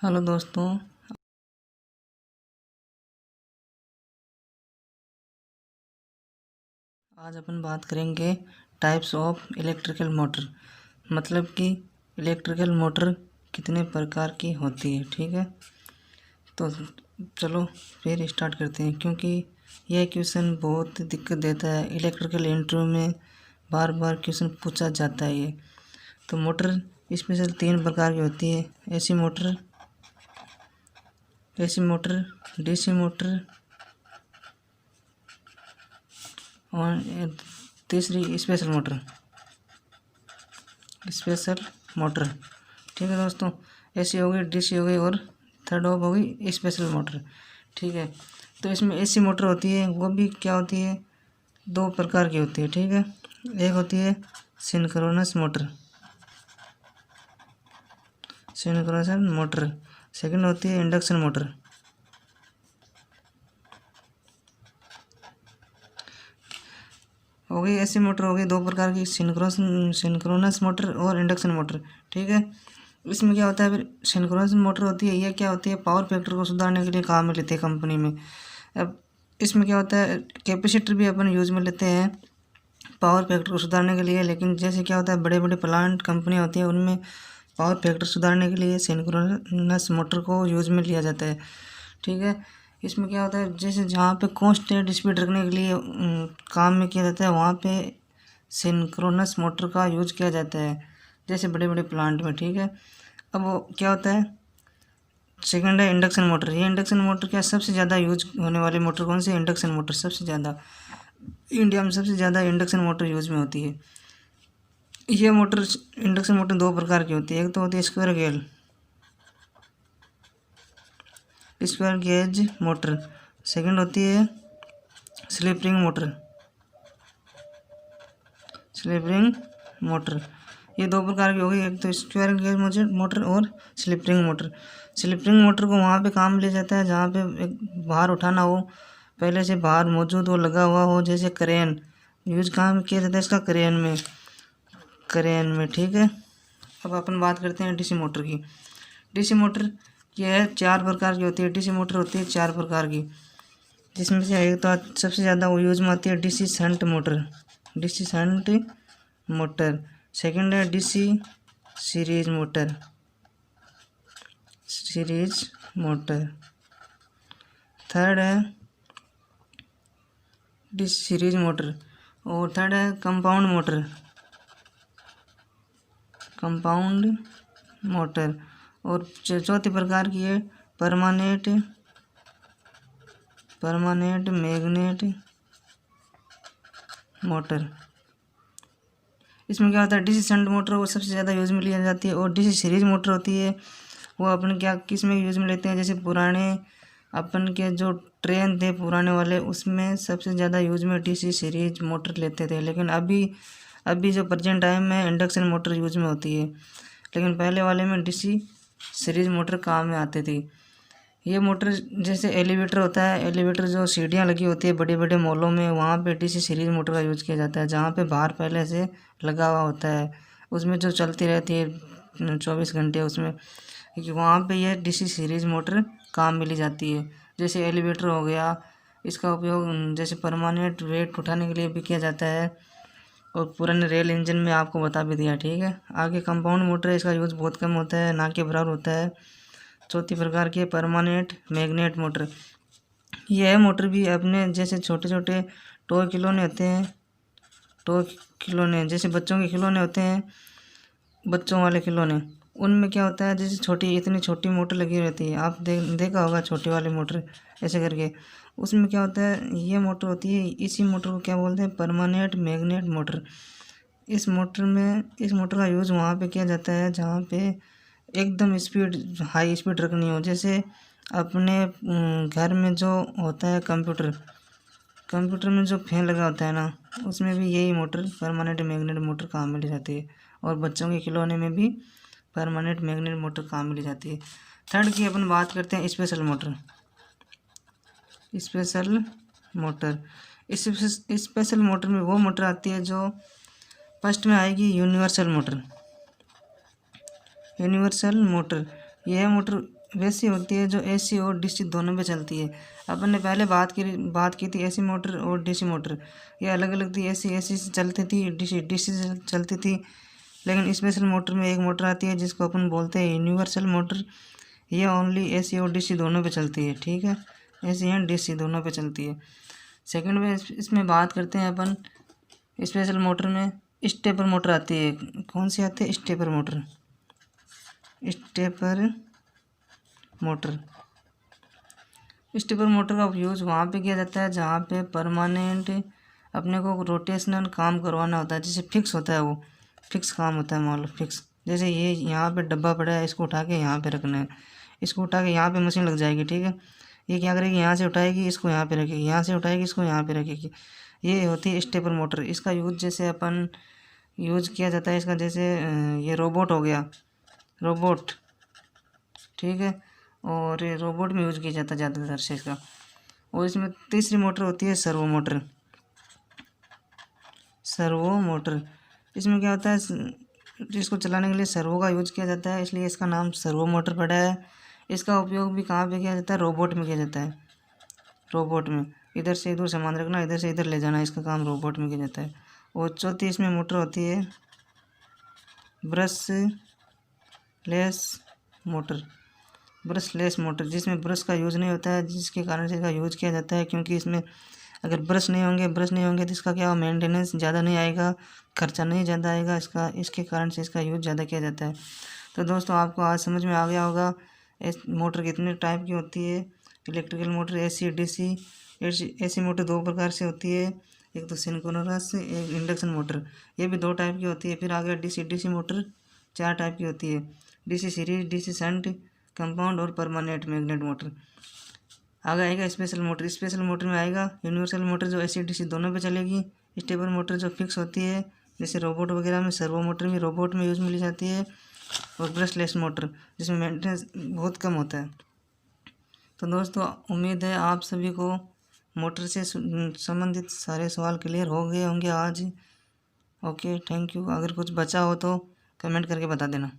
Hello दोस्तों। आज अपन बात करेंगे टाइप्स ऑफ इलेक्ट्रिकल मोटर। मतलब कि इलेक्ट्रिकल मोटर कितने प्रकार की होती है। ठीक है, तो चलो फिर स्टार्ट करते हैं, क्योंकि यह क्वेश्चन बहुत दिक्कत देता है। इलेक्ट्रिकल इंटरव्यू में बार बार क्वेश्चन पूछा जाता है ये। तो मोटर स्पेशल 3 प्रकार की होती है। एसी मोटर, डीसी मोटर और तीसरी स्पेशल मोटर। ठीक है दोस्तों, एसी हो गई, डीसी हो गई और थर्ड ऑफ हो गई स्पेशल मोटर। ठीक है, तो इसमें एसी मोटर होती है, वो भी क्या होती है, 2 प्रकार की होती है। ठीक है, एक होती है सिंक्रोनस मोटर, सेकंड होती है इंडक्शन मोटर। हो गई एसी मोटर, हो गई 2 प्रकार की, सिंक्रोनस मोटर और इंडक्शन मोटर। ठीक है, इसमें क्या होता है, फिर सिंक्रोनस मोटर होती है, यह क्या होती है, पावर फैक्टर को सुधारने के लिए काम में लेते हैं कंपनी में। अब इसमें क्या होता है, कैपेसिटर भी अपन यूज में लेते हैं पावर फैक्टर को सुधारने के लिए। लेकिन जैसे क्या होता है, बड़े बड़े प्लांट कंपनियां होती हैं, उनमें पावर फैक्टर सुधारने के लिए सिंक्रोनस मोटर को यूज में लिया जाता है। ठीक है, इसमें क्या होता है, जैसे जहाँ पे कांस्टेंट स्पीड रखने के लिए काम में किया जाता है, वहाँ पे सिंक्रोनस मोटर का यूज किया जाता है, जैसे बड़े बड़े प्लांट में। ठीक है, अब वो क्या होता है, सेकंड है इंडक्शन मोटर। ये इंडक्शन मोटर क्या, सबसे ज़्यादा यूज होने वाली मोटर कौन सी है, इंडक्शन मोटर। सबसे ज़्यादा इंडिया में सबसे ज़्यादा इंडक्शन मोटर यूज में होती है। ये मोटर, इंडक्शन मोटर 2 प्रकार की होती है। एक तो होती है स्क्वायर गेज मोटर, सेकंड होती है स्लिप रिंग मोटर। ये 2 प्रकार की हो गई, एक तो स्क्वायर गेज मोटर और slip ring motor. Slip ring motor को वहाँ पे काम ले जाता है जहाँ पे एक भार उठाना हो, पहले से भार मौजूद हो, लगा हुआ हो, जैसे क्रेन। यूज कहाँ में किया जाता है इसका, क्रेन में। ठीक है, अब अपन बात करते हैं डीसी मोटर की। डीसी मोटर यह 4 प्रकार की होती है। डीसी मोटर होती है 4 प्रकार की, जिसमें से एक तो सबसे ज़्यादा वो यूज में आती है डीसी शंट मोटर। सेकंड है डीसी सीरीज मोटर। थर्ड है डीसी सीरीज मोटर और थर्ड है कंपाउंड मोटर। और चौथी प्रकार की है परमानेंट मैग्नेट मोटर। इसमें क्या होता है, डीसी शंट मोटर वो सबसे ज़्यादा यूज में ली जाती है, और डीसी सीरीज मोटर होती है वो अपन क्या किस में यूज में लेते हैं, जैसे पुराने अपन के जो ट्रेन थे पुराने वाले, उसमें सबसे ज़्यादा यूज में डीसी सीरीज मोटर लेते थे। लेकिन अभी जो प्रेजेंट टाइम में इंडक्शन मोटर यूज में होती है, लेकिन पहले वाले में डीसी सीरीज मोटर काम में आती थी। ये मोटर जैसे एलिवेटर होता है, एलिवेटर जो सीढ़ियाँ लगी होती है बड़े बड़े मॉलों में, वहाँ पे डीसी सीरीज मोटर का यूज़ किया जाता है, जहाँ पे बाहर पहले से लगा हुआ होता है, उसमें जो चलती रहती है 24 घंटे उसमें, क्योंकि वहाँ पे ये डीसी सीरीज मोटर काम में ली जाती है। जैसे एलिवेटर हो गया, इसका उपयोग जैसे परमानेंट वेट उठाने के लिए भी किया जाता है, और पुराने रेल इंजन में आपको बता भी दिया। ठीक है, आगे कंपाउंड मोटर है, इसका यूज़ बहुत कम होता है, ना के बराबर होता है। चौथी प्रकार की परमानेंट मैग्नेट मोटर। यह मोटर भी अपने जैसे छोटे छोटे टॉय खिलौने होते हैं, जैसे बच्चों के खिलौने होते हैं, बच्चों वाले खिलौने, उनमें क्या होता है, जैसे इतनी छोटी मोटर लगी रहती है, आप देखा होगा छोटी वाली मोटर ऐसे करके। उसमें क्या होता है, ये मोटर होती है, इसी मोटर को क्या बोलते हैं, परमानेंट मैग्नेट मोटर। इस मोटर का यूज़ वहाँ पे किया जाता है जहाँ पे एकदम हाई स्पीड रखनी हो। जैसे अपने घर में जो होता है कंप्यूटर में जो फैन लगा होता है ना, उसमें भी यही मोटर परमानेंट मैग्नेट मोटर काम में ली जाती है, और बच्चों के खिलौने में भी परमानेंट मैग्नेट मोटर काम में ली जाती है। थर्ड की अपन बात करते हैं स्पेशल मोटर। स्पेशल मोटर में वो मोटर आती है जो फर्स्ट में आएगी यूनिवर्सल मोटर। यह मोटर वैसी होती है जो एसी और डीसी दोनों पे चलती है। अपन ने पहले बात की थी एसी मोटर और डीसी मोटर, ये अलग अलग थी। एसी से चलती थी, डीसी से चलती थी। लेकिन स्पेशल मोटर में एक मोटर आती है जिसको अपन बोलते हैं यूनिवर्सल मोटर। ये ओनली एसी और डीसी दोनों पे चलती है, ठीक है, एसी एंड डीसी दोनों पे चलती है। सेकंड में इसमें बात करते हैं अपन स्पेशल मोटर में स्टेपर मोटर आती है। कौन सी आती है? Stepper motor. Stepper motor stepper motor का यूज़ वहाँ पे किया जाता है जहाँ पे परमानेंट अपने को रोटेशनल काम करवाना होता है, जैसे फिक्स होता है, वो फिक्स काम होता है, मान लो फिक्स। जैसे ये यहाँ पे डब्बा पड़ा है, इसको उठा के यहाँ पे रखना है, इसको उठा के यहाँ पे मशीन लग जाएगी, ठीक है। ये क्या करेगी? यहाँ से उठाएगी, इसको यहाँ पे रखेगी, यहाँ से उठाएगी, इसको यहाँ पे रखेगी। ये होती है स्टेपर मोटर। इसका यूज जैसे अपन यूज किया जाता है इसका, जैसे ये रोबोट हो गया, रोबोट, ठीक है, और ये रोबोट में यूज किया जाता है ज़्यादातर से इसका। और इसमें तीसरी मोटर होती है सर्वो मोटर। सर्वो मोटर इसमें क्या होता है, जिसको चलाने के लिए सर्वो का यूज किया जाता है, इसलिए इसका नाम सर्वो मोटर पड़ा है। इसका उपयोग भी कहाँ पे किया जाता है? रोबोट में किया जाता है। रोबोट में इधर से इधर सामान रखना, इधर से इधर ले जाना, इसका काम रोबोट में किया जाता है। और चौथी इसमें मोटर होती है brush less motor. Brush less motor, जिसमें ब्रश का यूज़ नहीं होता है, जिसके कारण से इसका यूज किया जाता है, क्योंकि इसमें अगर ब्रश नहीं होंगे तो इसका क्या मेंटेनेंस ज़्यादा नहीं आएगा, खर्चा नहीं ज़्यादा आएगा इसका, इसके कारण से इसका यूज़ ज़्यादा किया जाता है। तो दोस्तों आपको आज समझ में आ गया होगा मोटर कितने टाइप की होती है। Electrical motor AC DC. AC motor दो प्रकार से होती है, एक तो सिंक्रोनस, एक इंडक्शन मोटर, ये भी दो टाइप की होती है। फिर आगे डीसी मोटर 4 टाइप की होती है, DC series, DC shunt, compound और परमानेंट मैग्नेट मोटर। आगे आएगा स्पेशल मोटर। स्पेशल मोटर में आएगा यूनिवर्सल मोटर जो एसी डीसी दोनों पे चलेगी, स्टेपर मोटर जो फिक्स होती है, जैसे रोबोट वगैरह में, सर्वो मोटर भी रोबोट में यूज मिली जाती है, और ब्रशलेस मोटर जिसमें मेंटेनेंस बहुत कम होता है। तो दोस्तों उम्मीद है आप सभी को मोटर से संबंधित सारे सवाल क्लियर हो गए होंगे आज। Okay, thank you. अगर कुछ बचा हो तो कमेंट करके बता देना।